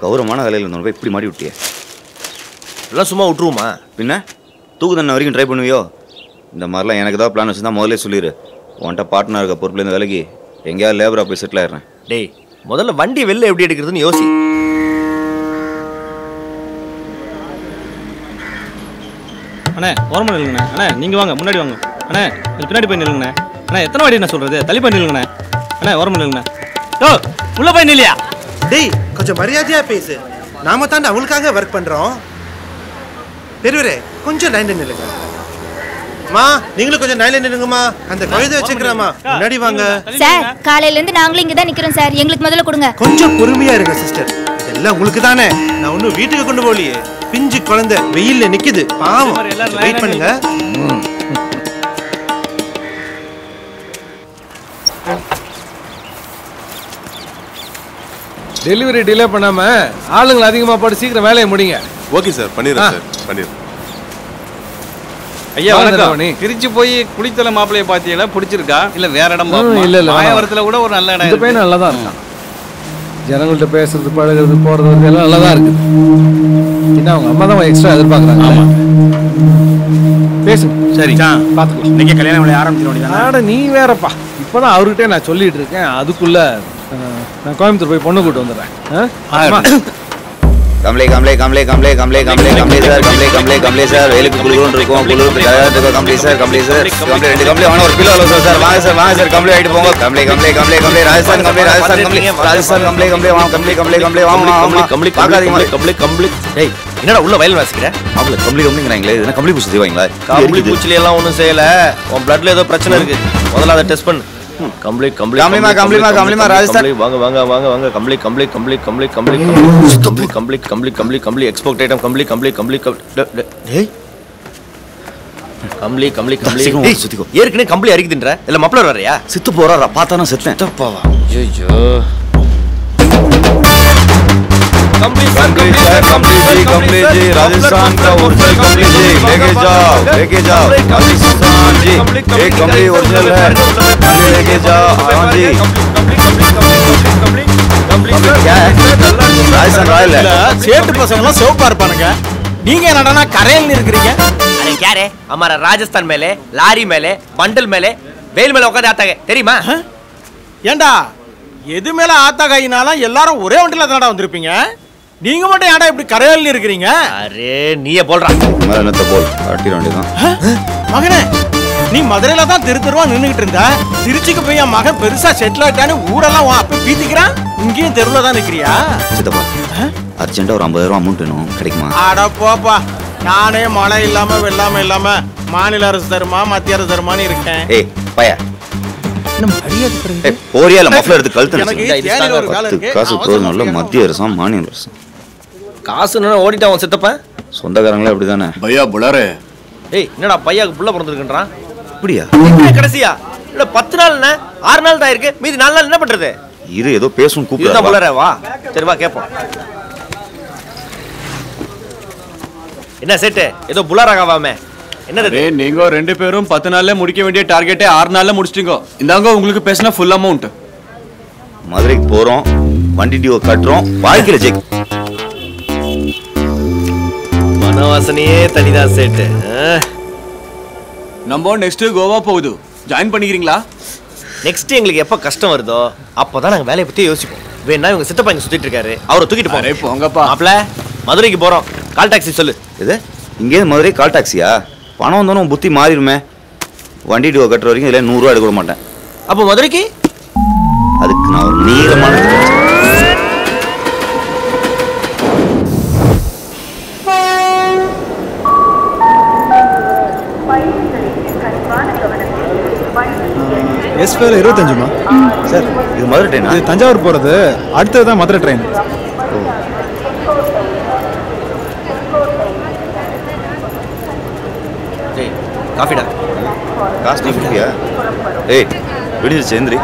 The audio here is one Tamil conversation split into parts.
கௌரவமான வேலையில் இருந்தவங்க போய் இப்படி மாடி விட்டியே. எல்லாம் சும்மா விட்டுருவோமா? பின்ன தூக்கு தண்ணி வரைக்கும் ட்ரை பண்ணுவியோ? இந்த மாதிரிலாம் எனக்கு ஏதாவது பிளான் வச்சுருந்தா முதல்ல சொல்லிடு. உன்ட்ட பார்ட்னர் இருக்க பொறுப்புலேருந்து வேலைக்கு எங்கேயாவது லேபராக போய் செட்டில் ஆயிடுறேன். டேய், முதல்ல வண்டி வெளில எப்படி எடுக்கிறதுன்னு யோசி. அண்ணே ஓரமாக நில்லுங்கண்ணே. அண்ணே நீங்கள் வாங்க, முன்னாடி வாங்க. அண்ணே இது பின்னாடி போய் நில்லுங்கண்ணே. அண்ணே எத்தனை வாடி நான் சொல்கிறது? தள்ளி போய் நில்லுங்கண்ணே. அண்ணே ஓரமாக நில்லுங்கண்ணே. ஓ உள்ளே போய் நில்லையா? டேய் கொஞ்சம் மரியாதையாக பேசு. நாம தான் அவளுக்காக ஒர்க் பண்ணுறோம். பெரியவரே கொஞ்சம் லைனில் நில்லுங்க. மா நீங்களும் கொஞ்சம் லைனில் நில்லுங்கம்மா. அந்த கழுதை வச்சுக்கிறேம்மா, முன்னாடி வாங்க. சார் காலையிலேருந்து நாங்களும் இங்கே தான் நிற்கிறோம் சார். எங்களுக்கு முதல்ல கொடுங்க. கொஞ்சம் பொறுமையாக இருங்க சிஸ்டர். இதெல்லாம் உங்களுக்கு தானே. நான் ஒன்றும் வீட்டுக்கு கொண்டு போகலையே. பிஞ்சு குழந்தை வெயில்ல நிக்குது, பாவம். வெயிட் பண்ணுங்க. டெலிவரி டிலே பண்ணாம ஆளுங்களை அதிகமா போட்டு சீக்கிரம் வேலையை முடிங்க. ஓகே சார், பண்ணிடுறேன் சார், பண்ணிடுறேன். ஐயா வணக்கம். திருச்சி போய் குளித்தலை மாப்பிள்ளைய பார்த்தீங்களா? பிடிச்சிருக்கா இல்லை வேற இடம்? இல்ல இல்ல, மாயவரத்தில் கூட ஒரு நல்ல இடம். இந்த பையன் நல்லா தான் இருக்கான். ஜனங்கள்கிட்ட பேசுறது, பழகிறது, போறது எல்லாம் நல்லா தான் இருக்குது. என்ன அவங்க அம்மா தான் எக்ஸ்ட்ரா எதிர்பார்க்குறாங்க. ஆமா பேசுங்க. சரி பார்த்துக்கலாம். இன்னைக்கு கல்யாணம் வேலையை ஆரம்பிச்சிட ஆட நீ வேறப்பா. இப்போதான் அவர்கிட்ட நான் சொல்லிட்டு இருக்கேன். அதுக்குள்ள நான் கோயம்புத்தூர் போய் பொண்ணு கூட்டு வந்துடுறேன். கம்ப்ளே கம்ப்ளே கம்ப்ளே கம்ப்ளே கம்ப்ளே கம்ப்ளே கம்ப்ளே சார், கம்ப்ளே கம்ப்ளே கம்ப்ளே சார். வேலைக்கு குளிரும் இருக்கும், குளிரும் கம்ப்ளே சார், கம்ப்ளே சார், கம்ப்ளே 2 கம்ப்ளே வாங்க. ஒரு கிலோ அளவு சார். வாங்க சார் கம்ப்ளே ஆகிட்டு போங்க. கம்ப்ளே கம்ப்ளே கம்ப்ளே கம்ப்ளே ராஜஸ்தான் கம்ப்ளே, ராஜஸ்தான் கம்ப்ளே, ராஜஸ்தான் கம்ப்ளே கம்ப்ளே வாங்க. கம்ப்ளே கம்ப்ளே கம்ப்ளே வாங்க. கம்ப்ளே பார்க்காதீங்க. கம்ப்ளே கம்ப்ளே. டேய் என்னடா உள்ள வயல் வாசிக்கிற? மாப்பிள்ள கம்ப்ளே கம்ப்ளேங்கிறாங்களே, என்ன கம்ப்ளே பூச்சி செய்வாங்களா? கம்ப்ளி பூச்சில எல்லாம் ஒன்றும் செய்யல. உன் பிளட்ல ஏதோ பிரச்சனை இருக்கு. முதல்ல அதை டெஸ்ட் பண்ணு. கம்ப்ளி கம்ப்ளி கம்ப்ளிமா கம்ப்ளிமா கம்ப்ளிமா ராஜஸ்தான். வாங்க வாங்க வாங்க வாங்க. கம்ப்ளி கம்ப்ளி கம்ப்ளி கம்ப்ளி கம்ப்ளி கம்ப்ளி கம்ப்ளி கம்ப்ளி கம்ப்ளி கம்ப்ளி எக்ஸ்போர்ட் ஐட்டம் கம்ப்ளி கம்ப்ளி கம்ப்ளி டேய் கம்ப்ளி கம்ப்ளி கம்ப்ளி சுத்திக்கோ. ஏற்கனவே கம்ப்ளி அரிக்குதுன்ற இல்ல மப்ளர் வரையா? சித்து போறாரா? பார்த்தானா செத்தேன். தப்பாவா? ஐயோ कम्प्लीट सर, कम्प्लीट जी, कम्प्लीट जी, राजस्थान का ओरिजिनल कम्प्लीट जी, लेके जाओ राजस्थान जी, एक कम्प्लीट ओरिजिनल है, लेके जाओ। हाँ जी, क्या है? राजस्थान रॉयल है। சேட்டு பசங்களாம் சிவப்பா இருப்பானுங்க. நீங்க என்னடா கரையில் இருக்கிறீங்க? अरे क्या रे, हमारा राजस्थान मेले लारी मेले बंडल मेले वेल मेले उकाद आता है தெரியுமா? ஏண்டா எது மேல ஆத்தா கையினாலும் எல்லாரும் ஒரே வண்டியில தானடா வந்திருப்பீங்க. நீங்க மட்டும் ஏன்டா இப்படி கரையில் இருக்கிறீங்க? அரே நீயே போல்றா. மேல என்னத்த போல் அடிக்கிற வேண்டியதான். மகனே நீ மதுரையில தான் தெருவா நின்னுகிட்டு இருந்த. திருச்சிக்கு போய் என் மகன் பெருசா செட்டில் ஆயிட்டான்னு ஊரெல்லாம் அப்ப பீத்திக்கிறான். இங்கேயும் தெருவுல தான் நிக்கிறியா? சித்தப்பா அர்ஜென்ட்டா ஒரு 50,000 அமௌண்ட் வேணும், கிடைக்குமா? அட போப்பா, நானே மழை இல்லாம வெள்ளாம இல்லாம மாநில அரசு தருமா மத்திய அரசு தருமான்னு இருக்கேன். ஏய் பையா போறியா இல்ல மஃப்ளர் எடுத்து கழுத்து காசு போதும். மத்திய அரசாம் மாநில அரசாம் காசு ஓடிட்டான் சித்தப்பன். சொந்தக்காரங்களே அப்படிதானே பையா புலாரே. ஏய் என்னடா பையாக்கு புள்ள பிறந்திருக்குன்றான்? அப்படியா? கடைசியா இல்ல 10 நாள் 6 நாள் தான் இருக்கு. மீதி 4 நாள் என்ன பண்றது? இரு ஏதோ பேசும் கூப்பிடுறா. புள்ளரே வா. சரி வா கேப்போம். என்ன செட் ஏதோ புள்ளராகவாமே என்னது? நீங்க 2 பேரும் 10 நாள்ல முடிக்க வேண்டிய டார்கெட்டை 6 நாள்ல முடிச்சிட்டீங்க. இந்தாங்க உங்களுக்கு பேசினா ஃபுல் அமௌண்ட். மதுரைக்கு போறோம், வண்டி டியூ கட்டுறோம், வாழ்க்கையில ஜெயிக். மனவாசனையே தனிதான் செட். நம்ம நெக்ஸ்ட் கோவா போகுது, ஜாயின் பண்ணிக்கிறீங்களா? நெக்ஸ்ட் எங்களுக்கு எப்ப கஷ்டம் வருதோ அப்பதான் நாங்க வேலையை பத்தி யோசிப்போம். வேணா இவங்க சித்தப்பா இங்க சுத்திட்டு இருக்காரு, அவரை தூக்கிட்டு போங்க. போங்கப்பா. மாப்ள மதுரைக்கு போறோம், கால் டாக்ஸி சொல்லு. இது இங்கேருந்து மதுரை கால் டாக்ஸியா? பணம் வந்தோன்னு புத்தி மாறிடுமே. வண்டி டியூ கட்டுற வரைக்கும் இதில் 100 ரூபா எடுக்க விட மாட்டேன். அப்போ மதுரைக்கு அதுக்கு நான் ஒரு நீளமான எஸ்பேல 25மா சார். இது மதுரை ட்ரெயின். இது தஞ்சாவூர் போகிறது, அடுத்தது தான் மதுரை ட்ரெயின். காஃபிடா. காசு நீ ஏய் விடுது சேந்திரி.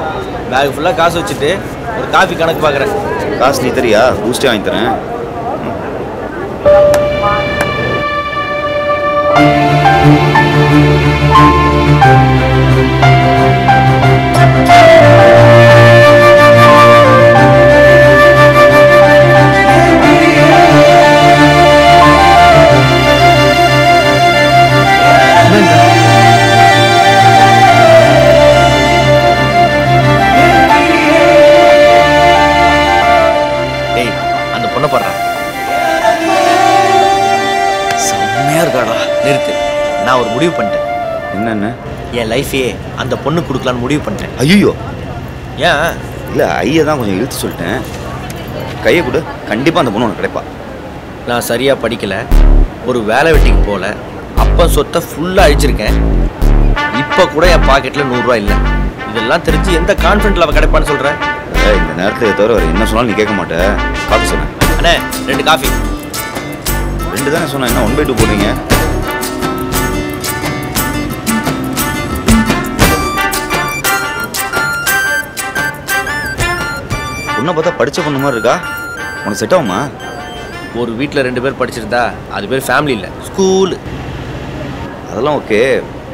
பேக் ஃபுல்லாக காசு வச்சுட்டு ஒரு காஃபி கணக்கு பார்க்குறேன். காசு நீ தரியா? பூஸ்டே வாங்கி தரேன். டேய் அந்த பொண்ணை பாடுறா, செம்மையா இருக்காடா. நிறுத்து, நான் ஒரு முடிவு பண்ணிட்டேன். என்னென்ன? என் லைஃபையே அந்த பொண்ணு கொடுக்கலான்னு முடிவு பண்ணிட்டேன். ஐயோ, ஏன்? இல்லை ஐயா தான் கொஞ்சம் இழுத்து சொல்லிட்டேன். கையை கொடு, கண்டிப்பாக அந்த பொண்ணு உனக்கு கிடைப்பா. நான் சரியா படிக்கல, ஒரு வேலை வெட்டிக்கு போகல, அப்பா சொத்தை ஃபுல்லாக அழிச்சிருக்கேன். இப்போ கூட என் பாக்கெட்டில் 100 ரூபா இல்லை. இதெல்லாம் தெரிஞ்சு எந்த கான்ஃபிடென்ட்ல அவள் கிடைப்பான்னு சொல்கிறேன். இந்த நேரத்தில் தவிர வேறு என்ன சொன்னாலும் நீ கேட்க மாட்டேன். காஃபி சொன்னேன். அண்ணே 2 காஃபி. 2 தானே சொன்னேன், என்ன 1/2 போடுறீங்க? பொண்ணை பார்த்தா படித்த பொண்ணு மாதிரி இருக்கா, உனக்கு செட் ஆகுமா? ஒரு வீட்டில் 2 பேர் படிச்சிருந்தா அது பேர் ஃபேமிலி இல்லை, ஸ்கூலு. அதெல்லாம் ஓகே.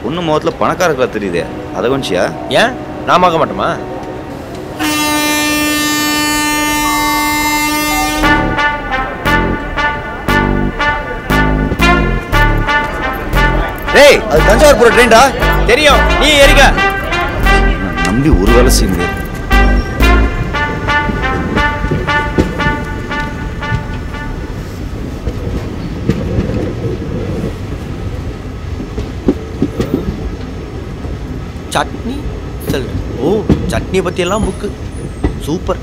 பொண்ணு முகத்தில் பணக்காரர்களா தெரியுதே, அதை கொஞ்சியா? ஏன் நான் பார்க்க மாட்டோமா? டேய், அது தஞ்சாவூர் போகிற ட்ரெயின்டா. தெரியும், நீ ஏறிக்க. நம்பி ஒரு வேலை செய்ய முடியாது. சட்னி சொல். ஓ, சட்னியை பற்றி எல்லாம் புக்கு சூப்பர்.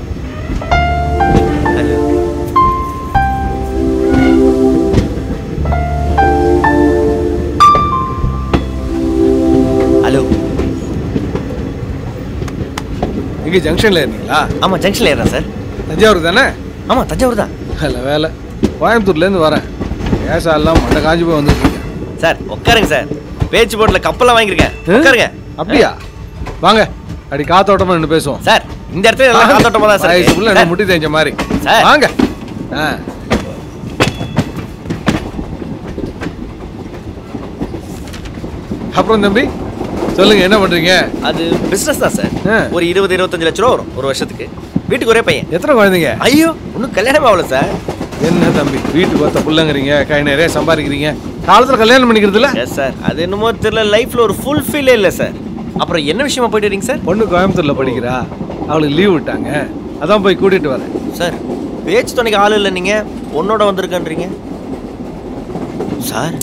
ஹலோ, இங்கே ஜங்ஷனில் ஏறினீங்களா? ஆமாம் ஜங்ஷனில் ஏறா சார். தஞ்சாவூர் தானே? ஆமாம் தஞ்சாவூர் தான். இல்லை வேலை, கோயம்புத்தூர்லேருந்து வரேன். கேஸாலாம் மண்டை காஞ்சி போய் வந்துருக்கீங்க. சார் உட்காருங்க சார், பேச்சு போட்டில் கப்பெல்லாம் வாங்கியிருக்கேன். உட்காருங்க. அப்படியா? வாங்க, அடி காத்தோட்டமா நின்று பேசுவோம். சார் இந்த இடத்துல எல்லாம் காத்தோட்டமா தான் சார் இருக்கு. என்ன முட்டி தெரிஞ்ச மாதிரி. சார் வாங்க. அப்புறம் தம்பி சொல்லுங்க, என்ன பண்றீங்க? அது பிசினஸ் தான் சார். ஒரு 20-25 லட்ச ரூபா வரும் ஒரு வருஷத்துக்கு. வீட்டுக்கு ஒரே பையன். எத்தனை குழந்தைங்க? ஐயோ, இன்னும் கல்யாணம் ஆகல சார். என்ன தம்பி வீட்டுக்கு பார்த்த புள்ளங்கிறீங்க, கை நிறைய சம்பாதிக்கிறீங்க, காலத்துல கல்யாணம் பண்ணிக்கிறது இல்ல? எஸ் சார், அது என்னமோ தெரியல, லைஃப்ல ஒரு ஃபுல் ஃபீலே இல்லை சார். அப்புறம் என்ன விஷயமா போயிட்டு வரீங்க சார்? பொண்ணு கோயம்புத்தூர்ல படிக்கிறா, அவளுக்கு லீவ் விட்டாங்க, அதான் போய் கூட்டிட்டு வரேன். சார் பேச்சு துணைக்கு ஆள் இல்லை, நீங்க பொண்ணோட வந்திருக்கன்றீங்க சார்.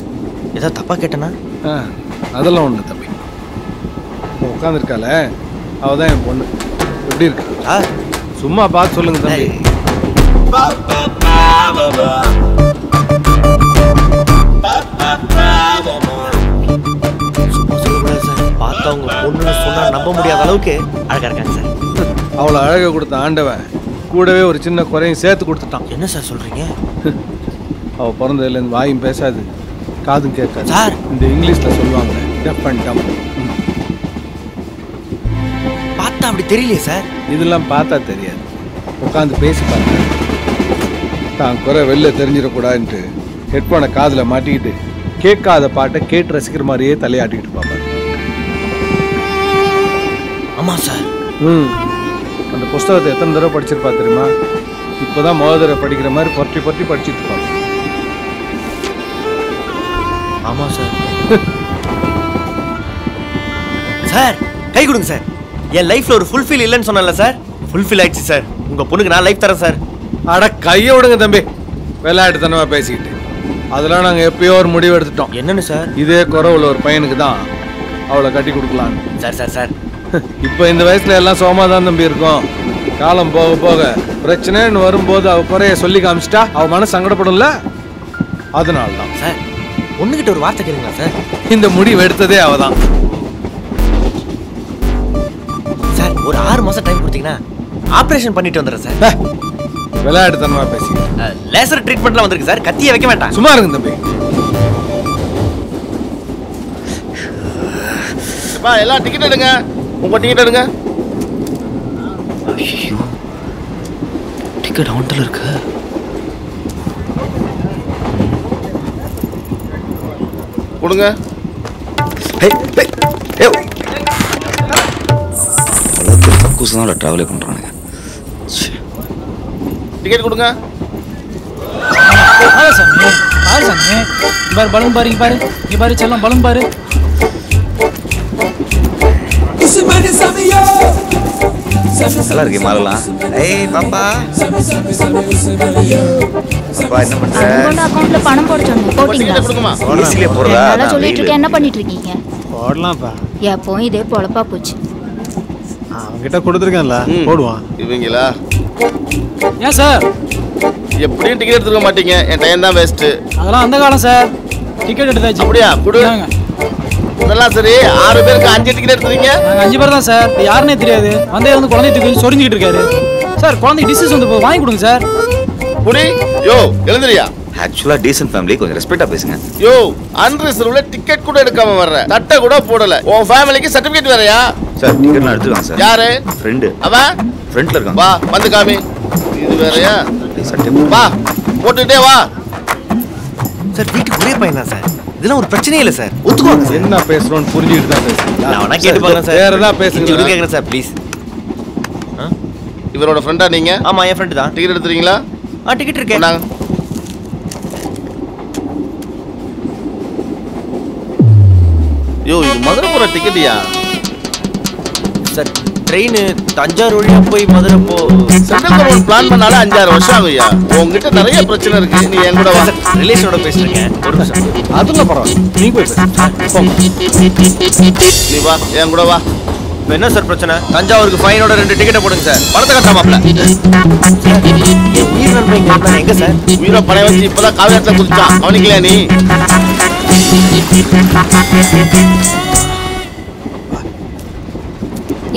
ஏதாவது தப்பா கேட்டேனா? அதெல்லாம் ஒண்ணு தம்பி, உட்காந்துருக்கால அவதான் என் பொண்ணு. எப்படி இருக்கா? சும்மா பார்த்து சொல்லுங்க தம்பி. சும்மா சொல்லக்கூடாது சார், பார்த்தவங்க பொண்ணுன்னு சொன்னா நம்ப முடியாத அளவுக்கு அழகா இருக்காங்க சார். அவளை அழகை கொடுத்த ஆண்டவன் கூடவே ஒரு சின்ன குறையும் சேர்த்து கொடுத்துட்டான். என்ன சார் சொல்றீங்க? அவள் பிறந்ததுலேருந்து வாயும் பேசாது, காதும் கேட்காது சார். இந்த இங்கிலீஷ்ல சொல்லுவாங்க டெஃப் அண்ட் டம். பார்த்தா அப்படி தெரியலையே சார். இதெல்லாம் பார்த்தா தெரியாது, உட்காந்து பேசி பார்த்தேன். தான் குறை வெளில தெரிஞ்சிடக்கூடாதுன்ட்டு ஹெட்ஃபோனை காதில் மாட்டிக்கிட்டு கேட்காத பாட்டை கேட்டு ரசிக்கிற மாதிரியே தலையாட்டிக்கிட்டு பார்ப்பாரு. ஆமா சார். அந்த புஸ்தகத்தை எத்தனை தடவை படிச்சிருப்பா தெரியுமா? இப்போதான் முதல் தடவை படிக்கிற மாதிரி பொட்டி பொட்டி படிச்சுட்டு இருப்பாங்க. ஆமா சார். சார் கை கொடுங்க சார். என் லைஃப்ல ஒரு ஃபுல்ஃபில் இல்லைன்னு சொன்னல சார், ஃபுல்ஃபில் ஆயிடுச்சு சார். உங்க பொண்ணுக்கு நான் லைஃப் தரேன் சார். அட கையை விடுங்க தம்பி, விளையாட்டுத்தனமா பேசிக்கிட்டு. அதெல்லாம் நாங்கள் எப்பயோ ஒரு முடிவு எடுத்துட்டோம். என்னன்னு சார்? இதே குறவுல ஒரு பையனுக்கு தான் அவளை கட்டி கொடுக்கலாம் சார். சார் சார் இப்போ இந்த வயசுல எல்லாம் சோமாதான் தம்பி இருக்கும். காலம் போக போக பிரச்சனைன்னு வரும்போது அவ குறைய சொல்லி காமிச்சிட்டா அவ மனசு சங்கடப்படும்ல, அதனால தான் சார். பொண்ணுகிட்ட ஒரு வார்த்தை கேளுங்களா சார்? இந்த முடிவு எடுத்ததே அவதான் சார். ஒரு 6 மாசம் டைம் கொடுத்தீங்கன்னா ஆபரேஷன் பண்ணிட்டு வந்துடுறேன் சார். விளையாட்டுத்தனமா பேசி லேசர் ட்ரீட்மெண்ட்லாம் வந்திருக்கு சார், கத்தியே வைக்க வேண்டாம். சும்மா இருங்க தம்பி. எல்லாம் டிக்கெட் எடுங்க, உங்க டிக்கெட் எடுங்க. ஐயோ, டிக்கெட் அவன்கிட்ட இருக்கு. கொடுங்க. கக்கூசனால டிராவலே பண்றானுங்க. டிக்கெட் கொடுங்க. பலூன் பாரு, இங்க பாரு, இங்க பாரு செல்லம், பலூன் பாரு. நல்லா இருக்கு மாலலாம். ஏய் பாப்பா பாப்பா என்ன பண்ற? உங்களோட அக்கவுண்ட்ல பணம் போட சொன்னேன், போட்டீங்களா? ஈஸிலே போறதா? நல்லா சொல்லிட்டு இருக்கேன், என்ன பண்ணிட்டு இருக்கீங்க? போடலாம்ப்பா. எப்பவும் இதே பொழப்பா போச்சு. அவன்கிட்ட கொடுத்துருக்கேன்ல, போடுவான். இவங்களா ஏன் சார் எப்படியும் டிக்கெட் எடுத்துக்க மாட்டீங்க, என் டைம் தான் வேஸ்ட். அதெல்லாம் அந்த காலம் சார். டிக்கெட் எடுத்தாச்சு. அப்படியா? குடு. இதெல்லாம் சரி, 6 பேருக்கு 5 டிக்கெட் எடுத்துறீங்க. நாங்கள் 5 பேர் தான் சார். யாருன்னே தெரியாது. வந்தே வந்து குழந்தை தூக்கி சொரிஞ்சிக்கிட்டு இருக்காரு சார். குழந்தை டிசீஸ் வந்து வாங்கி கொடுங்க சார். புடி யோ எழுந்திரியா. ஆக்சுவலா டீசன்ட் ஃபேமிலி, கொஞ்சம் ரெஸ்பெக்ட்டா பேசுங்க. யோ அன்ரிசர்வ்ல டிக்கெட் கூட எடுக்காம வர்ற, தட்டை கூட போடல. உன் ஃபேமிலிக்கு சர்டிபிகேட் வேறயா? சார் டிக்கெட்லாம் எடுத்துக்கலாம் சார். யாரு? ஃப்ரெண்ட். அவன் ஃப்ரண்ட்ல இருக்கான். வா வந்து காமி. இது வேறயா? வா போட்டுட்டே வா. சார் வீட்டுக்கு ஒரே பையன் தான் சார். இதெல்லாம் ஒரு பிரச்சனையே இல்லை சார். ஒத்துக்கோங்க சார். என்ன பேசுறோம்னு புரிஞ்சுக்கிட்டு தான் பேசுறீங்க. நான் வேணா கேட்டு பார்க்கறேன் சார். வேற ஏதாவது பேசுங்க. கேட்குறேன் சார் ப்ளீஸ். இவரோட ஃப்ரெண்டா நீங்க? ஆமா என் ஃப்ரெண்டு தான். டிக்கெட் எடுத்துறீங்களா? டிக்கெட் இருக்கேன். யோ இது மதுரை போற டிக்கெட்டியா? சார் ட்ரெயின் தஞ்சாவூர் வழியா போய் மதுரை போ. சென்ட்ரல் கவர்மெண்ட் பிளான் பண்ணாலே 5-6 வருஷம் ஆகுயா. உங்ககிட்ட நிறைய பிரச்சனை இருக்கு, நீ என் கூட வா. ரிலேஷனோட பேசுறீங்க. ஒரு நிமிஷம். அதுல பரவாயில்ல, நீ போய் பேசு. நீ வா என் கூட வா. இப்போ என்ன சார் பிரச்சனை? தஞ்சாவூருக்கு ஃபைனோட 2 டிக்கெட்டை போடுங்க சார். பணத்தை கட்டாமாப்ல. உயிர் நண்பன் எங்க சார்? உயிரை பணைய வச்சு இப்பதான் காவியத்துல குதிச்சான், அவனுக்குலையா நீ?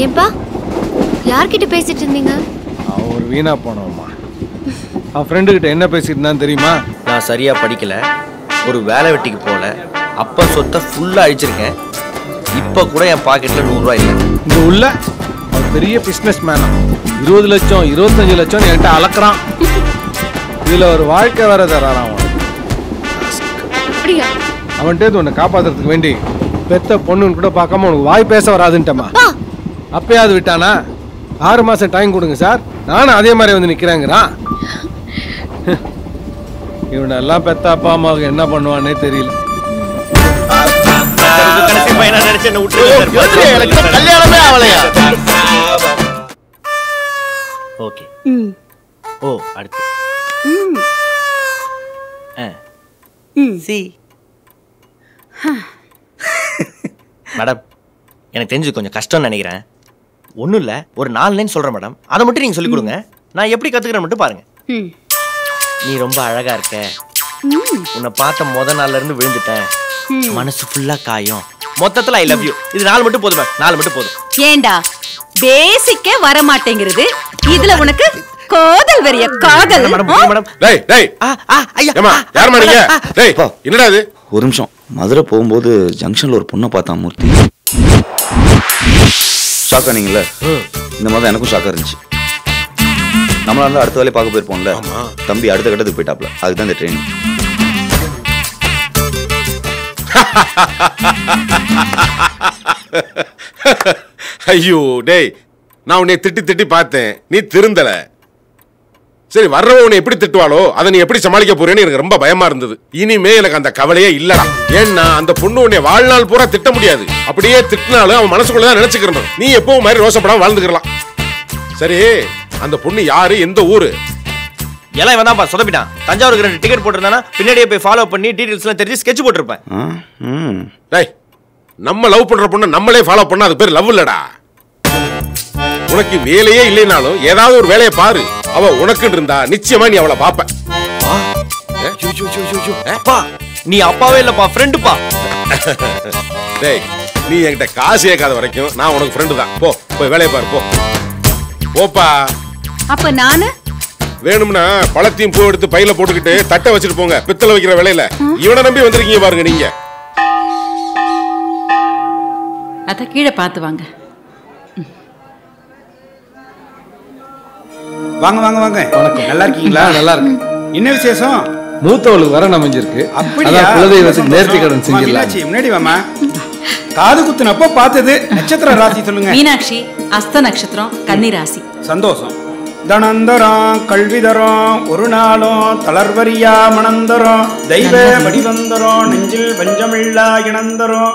ஏன்பா யார்கிட்ட பேசிட்டு இருந்தீங்க? அவன் ஒரு வீணா போனவம்மா. அவன் ஃப்ரெண்டு கிட்ட என்ன பேசிட்டு இருந்தான்னு தெரியுமா? நான் சரியா படிக்கல, ஒரு வேலை வெட்டிக்கு போகல, அப்பா சொத்தை ஃபுல்லா அழிச்சிருக்கேன், இப்போ கூட என் பாக்கெட்ல 100 ரூபாய் இல்லை. இங்க உள்ள அவன் பெரிய பிசினஸ் மேனா, 20 லட்சம் 25 லட்சம் என்கிட்ட அளக்குறான். இதுல ஒரு வாழ்க்கை வேற தரான். அவன்கிட்ட உன்னை காப்பாத்துறதுக்கு வேண்டி பெத்த பொண்ணுன்னு கூட பார்க்காம உனக்கு வாய் பேச வராதுன்ட்டமா. அப்பயாவது விட்டானா? 6 மாசம் டைம் கொடுங்க சார், நானும் அதே மாதிரி வந்து நிக்கிறேங்கிறான். இவனெல்லாம் பெத்த அப்பா அம்மாவுக்கு என்ன பண்ணுவானே தெரியல. கல்யாணமே ஆவலையா? ஓகே. ஓ அடுத்து சி மேடம், எனக்கு தெரிஞ்சது கொஞ்சம் கஷ்டம்னு நினைக்கிறேன். ஒன்றும் இல்லை, ஒரு 4 லைன் சொல்கிறேன் மேடம், அதை மட்டும் நீங்கள் சொல்லிக் கொடுங்க. நான் எப்படி கற்றுக்கிறேன் மட்டும் பாருங்க. நீ ரொம்ப அழகா இருக்க, உன்னை பார்த்த முத நாள்ல இருந்து விழுந்துட்டேன், மனசு ஃபுல்லா காயம், மொத்தத்துல ஐ லவ் யூ. இது 4 மட்டும் போதும் மேம், 4 மட்டும் போதும். ஏண்டா பேசிக்கே வர மாட்டேங்கிறது, இதுல உனக்கு காதல் வெறிய காதல்? மேடம் டேய் டேய் ஐயா ஏமா யார் மாட்டீங்க? டேய் என்னடா இது? ஒரு நிமிஷம். மதுரை போகும்போது ஜங்ஷன்ல ஒரு பொண்ணை பார்த்தான் மூர்த்தி. ஷாக் ஆனீங்கல்ல? இந்த மாதிரி எனக்கும் ஷாக்கா இருந்துச்சு. நம்மளா இருந்தா அடுத்த வேலையை பார்க்க போயிருப்போம்ல. தம்பி அடுத்த கட்டத்துக்கு போயிட்டாப்ல, அதுதான் இந்த ட்ரெயின். ஐயோ டேய், நான் உன்னை திட்டி பார்த்தேன், நீ திருந்தல. சரி, வர்றவன் உன்னை எப்படி திட்டுவாளோ அதை நீ எப்படி சமாளிக்க போறேன்னு எனக்கு ரொம்ப பயமா இருந்தது. இனிமே எனக்கு அந்த கவலையே இல்லடா. ஏன்னா அந்த பொண்ணு உன்னை வாழ்நாள் பூரா திட்ட முடியாது. அப்படியே திட்டினாலும் அவன் மனசுக்குள்ளதான் நினைச்சுக்கிறணும். நீ எப்பவும் மாதிரி ரோசப்படாம வாழ்ந்துக்கலாம். சரி, அந்த பொண்ணு யாரு, எந்த ஊரு? எல்லாம் இவன் தான் சொதப்பிட்டான். தஞ்சாவூருக்கு 2 டிக்கெட் போட்டிருந்தானா பின்னாடியே போய் ஃபாலோ பண்ணி டீடைல்ஸ் எல்லாம் தெரிஞ்சு ஸ்கெட்ச் போட்டிருப்பேன். டேய், நம்ம லவ் பண்ற பொண்ணை நம்மளே ஃபாலோ பண்ணா அது பேர் லவ் இல்லடா. உனக்கு வேலையே இல்லைனாலும் ஏதாவது ஒரு வேலையை பாரு. அவ உனக்கு இருந்தா நிச்சயமா நீ அவளை பாப்ப. நீ அப்பாவே இல்லப்பா, ஃப்ரெண்டுப்பா. டேய், நீ என்கிட்ட காசு கேட்காத வரைக்கும் நான் உனக்கு ஃப்ரெண்டு தான். போ, போய் வேலையை பாரு, போ போப்பா. அப்ப நானு வேணும்னா பழத்தையும் பூ எடுத்து பையில போட்டுக்கிட்டு தட்டை வச்சுட்டு போங்க. பித்தளை வைக்கிற வேலையில இவனை நம்பி வந்திருக்கீங்க பாருங்க நீங்க. அத கீழே பார்த்து வாங்க. வாங்க வாங்க வாங்க. வணக்கம். நல்லா இருக்கீங்களா? நல்லா இருக்கு. என்ன விசேஷம்? மூத்தவளுக்கு வர அமைஞ்சிருக்கு. அப்படியா? குலதெய்வத்துக்கு நேர்த்தி கடன் செஞ்சிடலாம். மீனாட்சி முன்னாடி வாமா. காது குத்துனப்போ பார்த்தது நட்சத்திர ராசி சொல்லுங்க. மீனாட்சி அஸ்த நட்சத்திரம், கன்னி ராசி. சந்தோஷம். தனந்தரம் கல்வி தரம், ஒரு நாளும் தளர்வரியா மணந்தரம், தெய்வ வடிவந்தரம், நெஞ்சில் பஞ்சமில்லா இணந்தரம்,